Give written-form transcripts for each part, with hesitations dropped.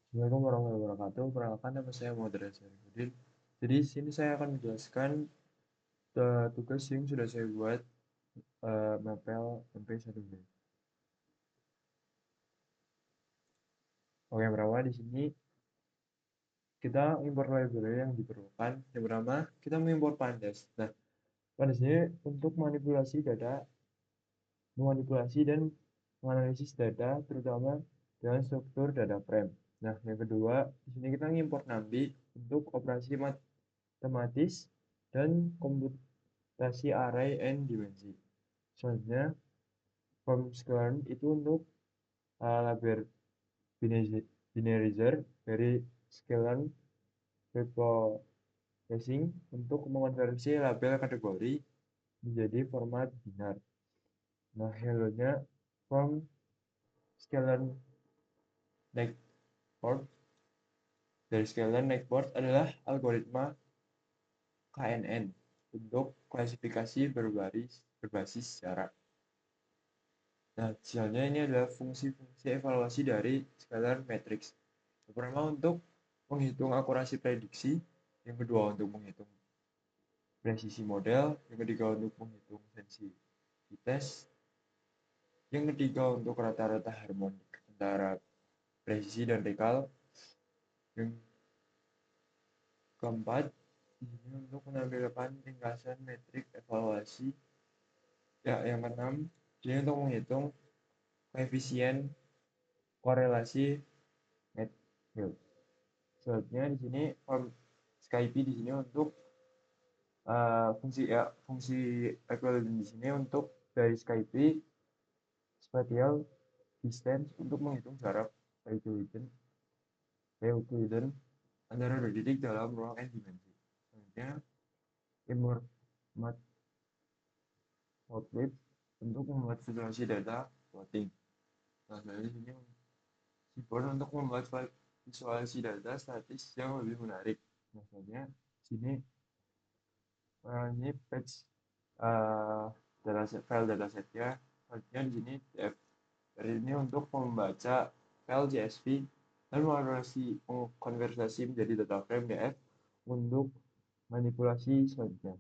Assalamualaikum warahmatullahi wabarakatuh. Perkenalkan nama saya Muhammad Reza Rifudin. Jadi di sini saya akan menjelaskan tugas yang sudah saya buat mapel MP1B. Oke, yang pertama di sini kita import library yang diperlukan. Yang pertama kita mengimport pandas. Nah, pandas ini untuk memanipulasi dan menganalisis data, terutama dengan struktur data frame. Nah, yang kedua di sini kita mengimport Nambi untuk operasi matematis dan komputasi array and dimensi. Selanjutnya, from scalar itu untuk label binarizer dari scalar reprocessing untuk mengonversi label kategori menjadi format binar. Nah, hello-nya from scalar network dari scalar network adalah algoritma KNN untuk klasifikasi berbasis jarak. Nah, misalnya ini adalah fungsi-fungsi evaluasi dari scalar matrix. Yang pertama untuk menghitung akurasi prediksi, yang kedua untuk menghitung presisi model, yang ketiga untuk menghitung sensitivitas, yang ketiga untuk rata-rata harmonik antara presisi dan rekal, yang keempat ini untuk menampilkan ringkasan metrik evaluasi, ya yang keenam ini untuk menghitung koefisien korelasi net yield. Selanjutnya di sini Skype di sini untuk fungsi equivalent di sini untuk dari Skype spatial distance untuk menghitung jarak Euclidean antara dua titik dalam ruang n dimensi. Selanjutnya import matplotlib untuk membuat visualisasi data plotting. Nah, dari sini keyboard untuk membuat visualisasi data statis yang lebih menarik. Misalnya sini ini page file datasetnya. Selanjutnya di sini df. Dari ini untuk membaca file CSV dan konversasi menjadi data frame df untuk manipulasi selanjutnya.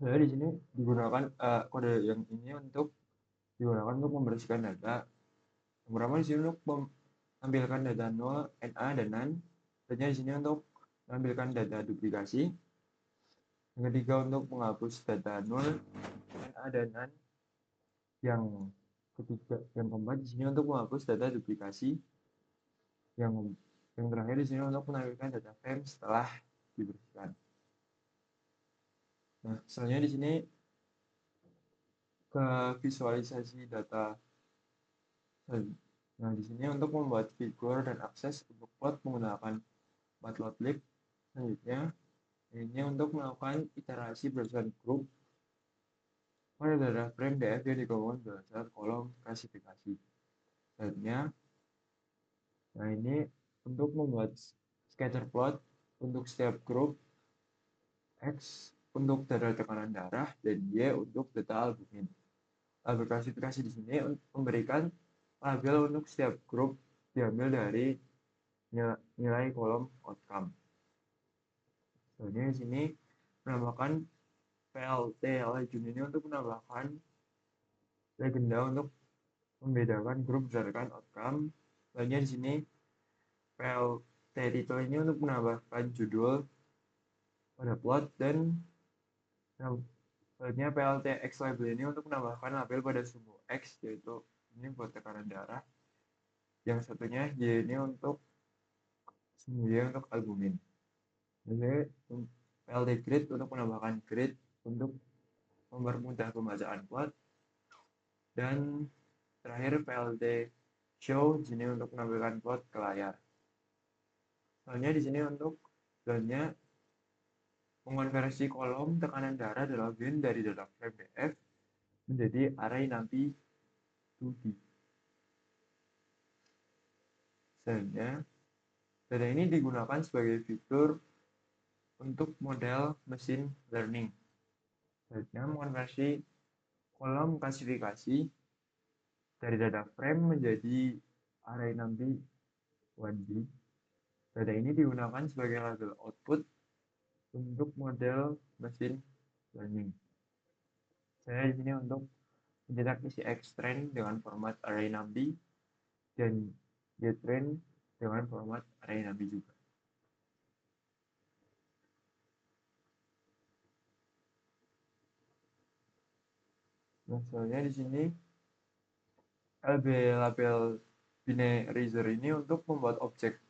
Jadi di sini digunakan kode yang ini untuk digunakan untuk membersihkan data. Yang pertama di sini untuk menampilkan data 0, NA, dan NaN. Selanjutnya di sini untuk menampilkan data duplikasi. Yang ketiga untuk menghapus data 0, NA, dan NaN. Yang keempat di sini untuk menghapus data duplikasi. Yang terakhir di sini untuk menampilkan data frame setelah dibersihkan. Nah, selanjutnya di sini ke visualisasi data. Nah, di sini untuk membuat figur dan akses untuk plot menggunakan matplotlib. Selanjutnya, ini untuk melakukan iterasi berdasarkan grup pada data frame DF yang digabungkan berdasarkan kolom klasifikasi. Selanjutnya, nah ini untuk membuat scatter plot untuk setiap grup, X untuk data tekanan darah, dan Y untuk data albumin. Label klasifikasi di sini memberikan label untuk setiap grup diambil dari nilai kolom outcome. Selanjutnya di sini menambahkan PLT legend ini untuk menambahkan legenda untuk membedakan grup berdasarkan outcome. Selanjutnya di sini PLT title ini untuk menambahkan judul pada plot, dan selanjutnya PLT X label ini untuk menambahkan label pada sumbu X, yaitu ini buat tekanan darah. Yang satunya Y ini untuk sumbu Y untuk albumin. Jadi PLT grid untuk menambahkan grid untuk mempermudah pembacaan plot, dan terakhir PLT show di sini untuk menampilkan plot ke layar. Soalnya di sini untuk selanjutnya mengonversi kolom tekanan darah dalam bin dari data frame DF menjadi array NumPy 2D. Selanjutnya, data ini digunakan sebagai fitur untuk model machine learning. Selanjutnya, mengonversi kolom klasifikasi dari data frame menjadi array NumPy 1D. Data ini digunakan sebagai label output untuk model machine learning. Saya di sini untuk mencetak isi Xtrain dengan format array numby dan JTrain dengan format array numby juga. Nah, soalnya di sini label binarizer ini untuk membuat objek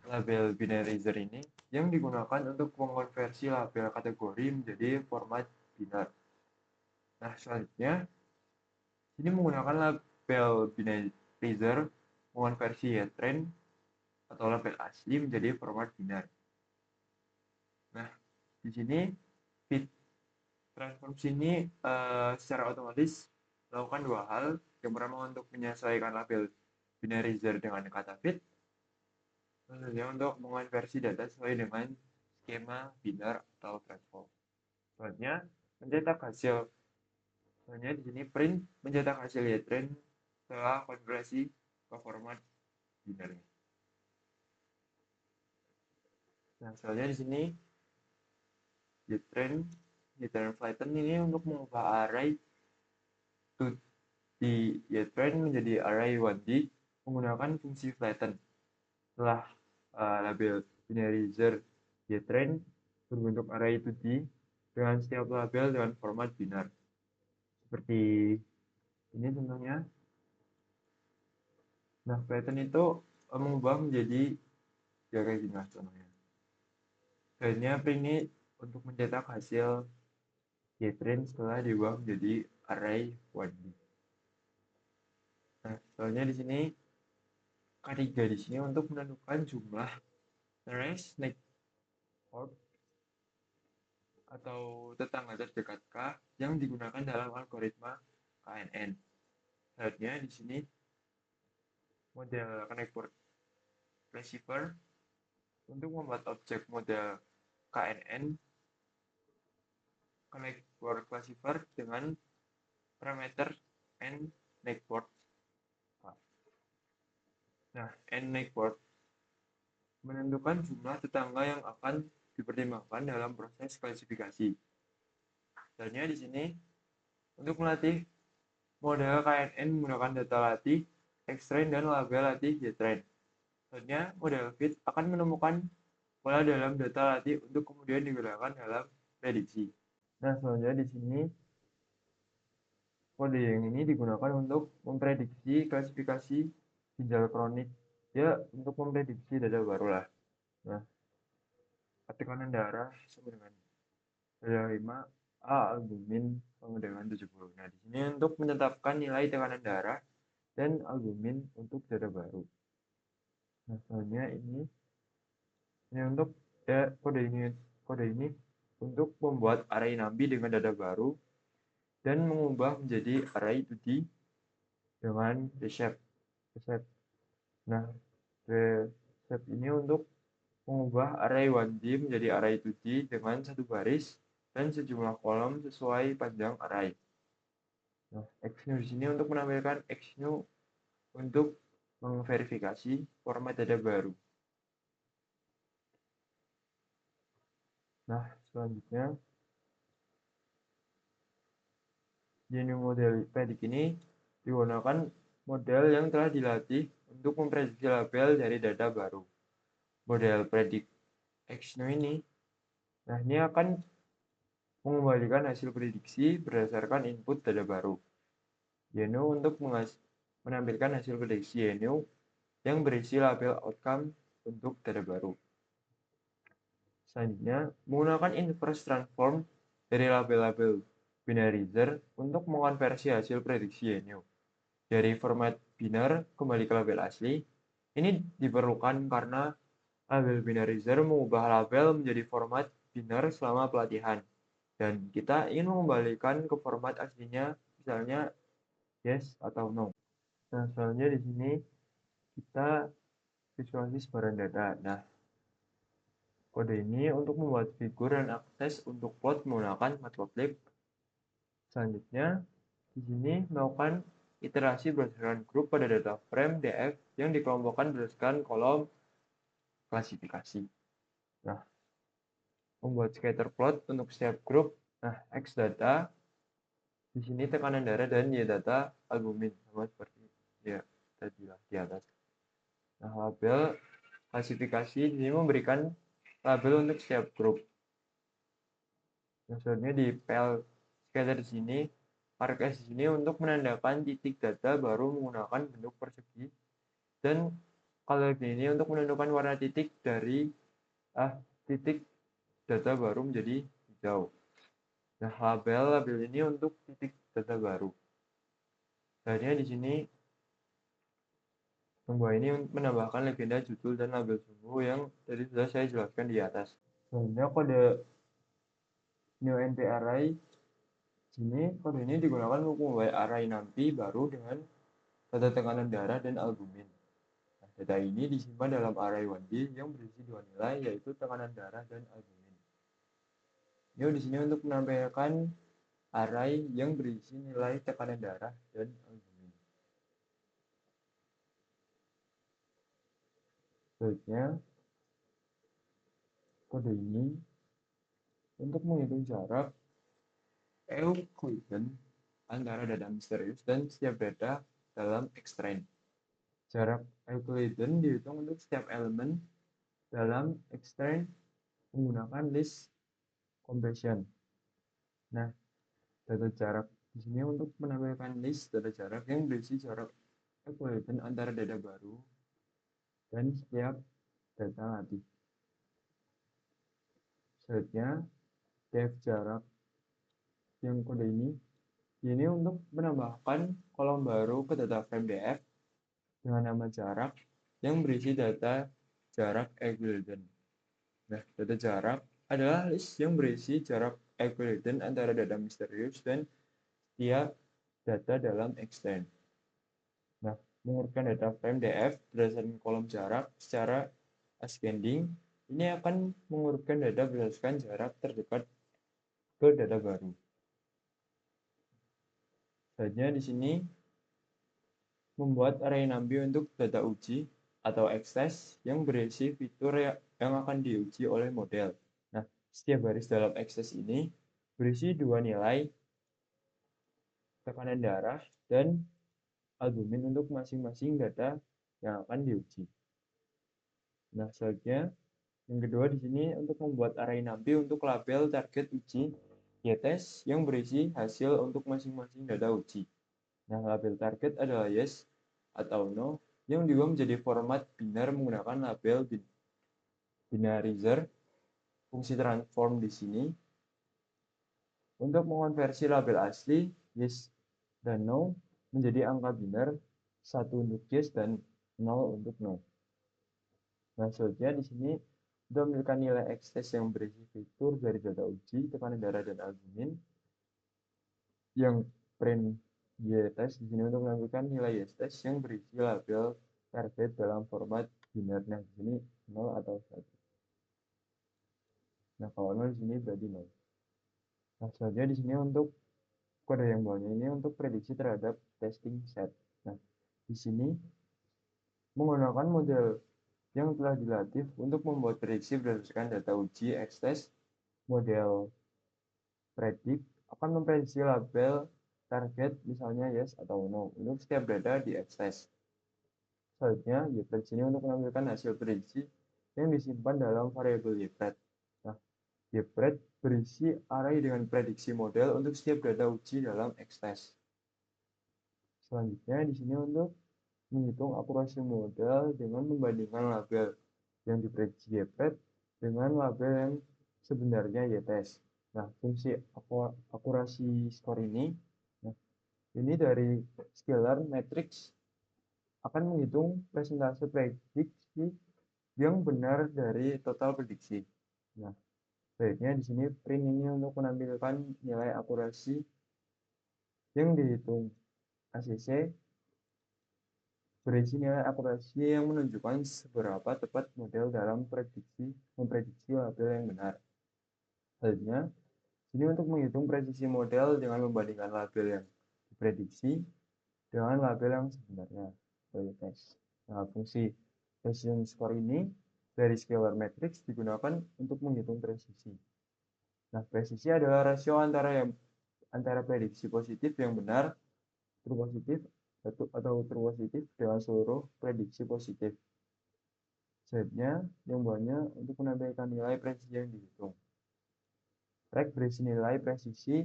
label binarizer ini yang digunakan untuk mengonversi label kategori menjadi format binar. Nah, selanjutnya ini menggunakan label binarizer mengonversi JTrain atau label asli menjadi format binar. Nah, di sini fit transform sini secara otomatis melakukan dua hal. Yang pertama untuk menyesuaikan label binarizer dengan kata fit, selanjutnya untuk mengonversi data sesuai dengan skema binar atau transform. Selanjutnya mencetak hasil. Selanjutnya di sini print mencetak hasil JTrain setelah konversi ke format binar. Nah, selanjutnya di sini JTrain flatten ini untuk mengubah array di JTrain menjadi array 1D menggunakan fungsi flatten. Setelah label binarizer JTrain berbentuk array 2D dengan setiap label dengan format binar. Seperti ini contohnya. Nah, flatten itu mengubah menjadi kayak gini lah contohnya. Selanjutnya print ini untuk mencetak hasil JTrain setelah diubah menjadi array 1D. Nah, soalnya di sini K3 di sini untuk menentukan jumlah nearest neighbor atau tetangga terdekat K yang digunakan dalam algoritma KNN. Selanjutnya di sini model connect word classifier untuk membuat objek model KNN connect word classifier dengan parameter n neighbor. Nah, n neighbor menentukan jumlah tetangga yang akan dipertimbangkan dalam proses klasifikasi. Selanjutnya di sini untuk melatih model KNN menggunakan data latih, Xtrain, dan label latih JTrain. Selanjutnya model fit akan menemukan pola dalam data latih untuk kemudian digunakan dalam prediksi. Nah, selanjutnya di sini kode yang ini digunakan untuk memprediksi klasifikasi ginjal kronik. Ya, untuk memprediksi data baru lah. Nah, tekanan darah sama dengan darah 5 A albumin sama dengan 70. Nah, di sini untuk menetapkan nilai tekanan darah dan albumin untuk data baru. Nah, selanjutnya ini untuk kode ini untuk membuat array numby dengan data baru dan mengubah menjadi array 2D dengan reshape. Nah, reshape ini untuk mengubah array 1D menjadi array 2D dengan satu baris dan sejumlah kolom sesuai panjang array. Nah, Xnew di sini untuk menampilkan Xnew untuk memverifikasi format data baru. Nah, selanjutnya GNU model predik ini digunakan model yang telah dilatih untuk memprediksi label dari data baru. Model predik Xnew ini, nah ini akan mengembalikan hasil prediksi berdasarkan input data baru. GNU untuk menampilkan hasil prediksi GNU yang berisi label outcome untuk data baru. Selanjutnya, menggunakan inverse transform dari label-label binarizer untuk mengonversi hasil prediksi GNU dari format binar kembali ke label asli. Ini diperlukan karena label binarizer mengubah label menjadi format binar selama pelatihan. Dan kita ingin mengembalikan ke format aslinya, misalnya yes atau no. Nah, selanjutnya di sini kita visualisasi sebaran data. Nah, kode ini untuk membuat figur dan akses untuk plot menggunakan matplotlib. Selanjutnya, di sini melakukan iterasi berdasarkan grup pada data frame DF yang dikelompokkan berdasarkan kolom klasifikasi. Nah, membuat scatter plot untuk setiap grup. Nah, X data di sini tekanan darah dan Y data albumin sama seperti ya tadi lah di atas. Nah, label klasifikasi di sini memberikan label untuk setiap grup. Maksudnya di PL scatter di sini, mark S di sini untuk menandakan titik data baru menggunakan bentuk persegi, dan kalau ini untuk menentukan warna titik dari titik data baru menjadi hijau. Nah, label ini untuk titik data baru. Akhirnya di sini tombol ini menambahkan legenda judul dan label sumbu yang tadi sudah saya jelaskan di atas. Selanjutnya kode new NP array. Sini kode ini digunakan untuk membuat array nanti baru dengan data tekanan darah dan albumin. Nah, data ini disimpan dalam array 1D yang berisi dua nilai, yaitu tekanan darah dan albumin. New di sini untuk menampilkan array yang berisi nilai tekanan darah dan albumin. Selanjutnya, kode ini untuk menghitung jarak Euclidean antara data misterius dan setiap data dalam X-train. Jarak Euclidean dihitung untuk setiap elemen dalam X-train menggunakan list compression. Nah, data jarak di sini untuk menampilkan list data jarak yang berisi jarak Euclidean antara data baru dan setiap data latih. Selanjutnya, def jarak yang kode ini untuk menambahkan kolom baru ke data frame DF dengan nama jarak yang berisi data jarak Euclidean. Nah, data jarak adalah list yang berisi jarak Euclidean antara data misterius dan setiap data dalam X-train. Nah, mengurutkan data frame DF berdasarkan kolom jarak secara ascending, ini akan mengurutkan data berdasarkan jarak terdekat ke data baru. Selanjutnya di sini membuat array NumPy untuk data uji atau X-test yang berisi fitur yang akan diuji oleh model. Nah, setiap baris dalam X-test ini berisi dua nilai tekanan darah dan albumin untuk masing-masing data yang akan diuji. Nah, selanjutnya yang kedua di sini untuk membuat array NumPy untuk label target uji Y-test yang berisi hasil untuk masing-masing data uji. Nah, label target adalah yes atau no yang diubah menjadi format binar menggunakan label binarizer fungsi transform di sini untuk mengonversi label asli yes dan no menjadi angka binar, 1 untuk yes dan 0 untuk no. Nah, selanjutnya di sini sudah memiliki nilai X-test yang berisi fitur dari data uji, tekanan darah dan albumin yang print Y-test di sini untuk menampilkan nilai Y-test yang berisi label target dalam format binar. Nah, di sini 0 atau 1. Nah, kalau 0 di sini berarti 0. Nah, selanjutnya di sini untuk kode yang bawahnya ini untuk prediksi terhadap testing set. Nah, di sini menggunakan model yang telah dilatih untuk membuat prediksi berdasarkan data uji X-test, model predict akan memprediksi label target misalnya yes atau no untuk setiap data di X-test. Selanjutnya, YPRED sini untuk menampilkan hasil prediksi yang disimpan dalam variabel YPRED. Nah, YPRED berisi array dengan prediksi model untuk setiap data uji dalam X-test. Selanjutnya, di sini untuk menghitung akurasi model dengan membandingkan label yang diprediksi YPRED dengan label yang sebenarnya Y-test. Nah, fungsi akurasi skor ini, ini dari scalar matrix akan menghitung presentase prediksi yang benar dari total prediksi. Nah, baiknya di sini print ini untuk menampilkan nilai akurasi yang dihitung ACC berisi nilai akurasi yang menunjukkan seberapa tepat model dalam memprediksi label yang benar. Selanjutnya, ini untuk menghitung presisi model dengan membandingkan label yang diprediksi dengan label yang sebenarnya atau tes. Nah, fungsi precision score ini dari scalar matrix digunakan untuk menghitung presisi. Nah, presisi adalah rasio antara prediksi positif yang benar, true positif, atau true positif dengan seluruh prediksi positif. Selanjutnya, yang banyak untuk menampilkan nilai presisi yang dihitung. Rek berisi nilai presisi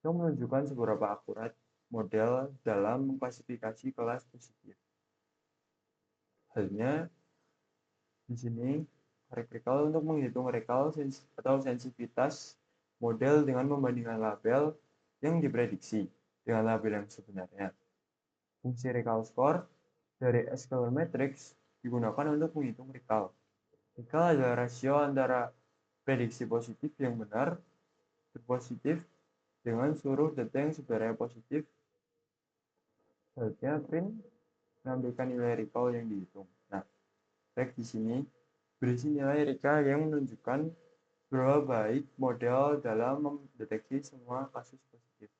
yang menunjukkan seberapa akurat model dalam mengklasifikasi kelas positif. Halnya di sini recall untuk menghitung recall atau sensitivitas model dengan membandingkan label yang diprediksi dengan label yang sebenarnya. Fungsi recall score dari scalar matrix digunakan untuk menghitung recall. Recall adalah rasio antara prediksi positif yang benar berpositif dengan seluruh data yang sebenarnya positif. Selanjutnya print menampilkan nilai recall yang dihitung. Nah, rek di sini berisi nilai recall yang menunjukkan seberapa baik model dalam mendeteksi semua kasus positif.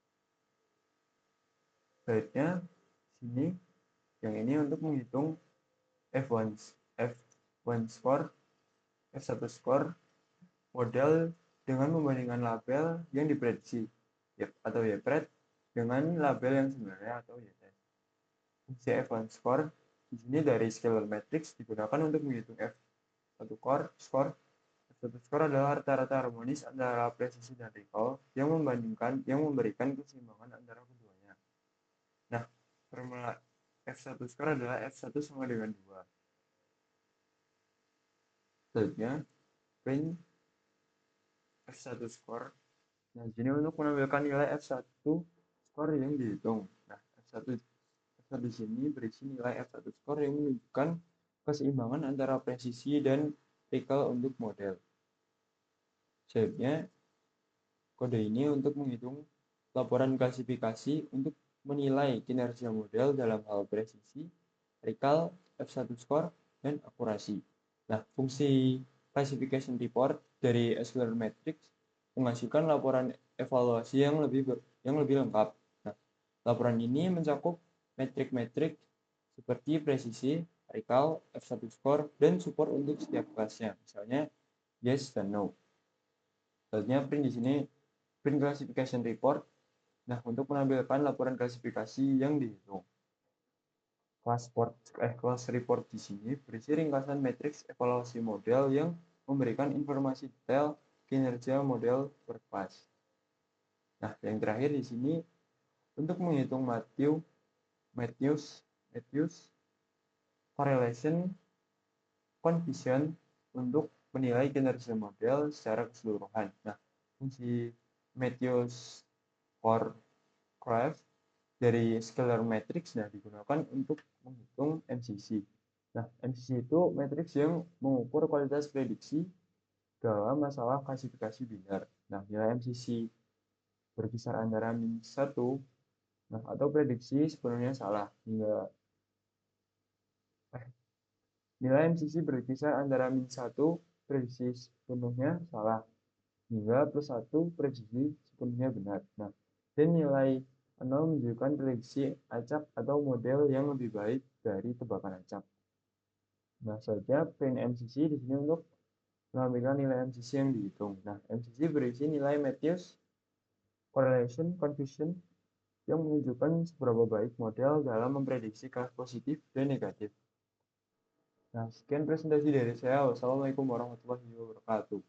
Selanjutnya sini yang ini untuk menghitung F1 score, F1 score model dengan membandingkan label yang diprediksi atau YPRED dengan label yang sebenarnya atau YTEST. Fungsi F1 score di sini dari scalar matrix digunakan untuk menghitung F1 score. F1 score adalah rata-rata harmonis antara presisi dan recall yang memberikan keseimbangan antara keduanya. Nah, formula F1 score adalah F1 sama dengan 2. Selanjutnya, print F1 score. Nah, jadi untuk menampilkan nilai F1 score yang dihitung. Nah, F1 di sini berisi nilai F1 score yang menunjukkan keseimbangan antara presisi dan recall untuk model. Selanjutnya, kode ini untuk menghitung laporan klasifikasi untuk menilai kinerja model dalam hal presisi, recall, F1 score, dan akurasi. Nah, fungsi classification report dari scalar matrix menghasilkan laporan evaluasi yang lebih lengkap. Nah, laporan ini mencakup metrik-metrik seperti presisi, recall, F1 score, dan support untuk setiap kelasnya, misalnya yes dan no. Selanjutnya print di sini print classification report. Nah, untuk menampilkan laporan klasifikasi yang dihitung. Kelas report di sini berisi ringkasan matriks evaluasi model yang memberikan informasi detail kinerja model per kelas. Nah, yang terakhir di sini untuk menghitung Matthews correlation coefficient untuk menilai kinerja model secara keseluruhan. Nah, fungsi Matthews Curve dari scalar matrix digunakan untuk menghitung MCC. Nah, MCC itu matriks yang mengukur kualitas prediksi dalam masalah klasifikasi binar. Nah, nilai MCC berkisar antara -1, atau prediksi sepenuhnya salah hingga nilai MCC berkisar antara -1 prediksi sepenuhnya salah hingga +1 prediksi sepenuhnya benar. Nah, dan nilai 0 menunjukkan prediksi acak atau model yang lebih baik dari tebakan acak. Nah, saja print MCC di sini untuk menampilkan nilai MCC yang dihitung. Nah, MCC berisi nilai Matthews correlation coefficient yang menunjukkan seberapa baik model dalam memprediksi kelas positif dan negatif. Nah, sekian presentasi dari saya. Wassalamualaikum warahmatullahi wabarakatuh.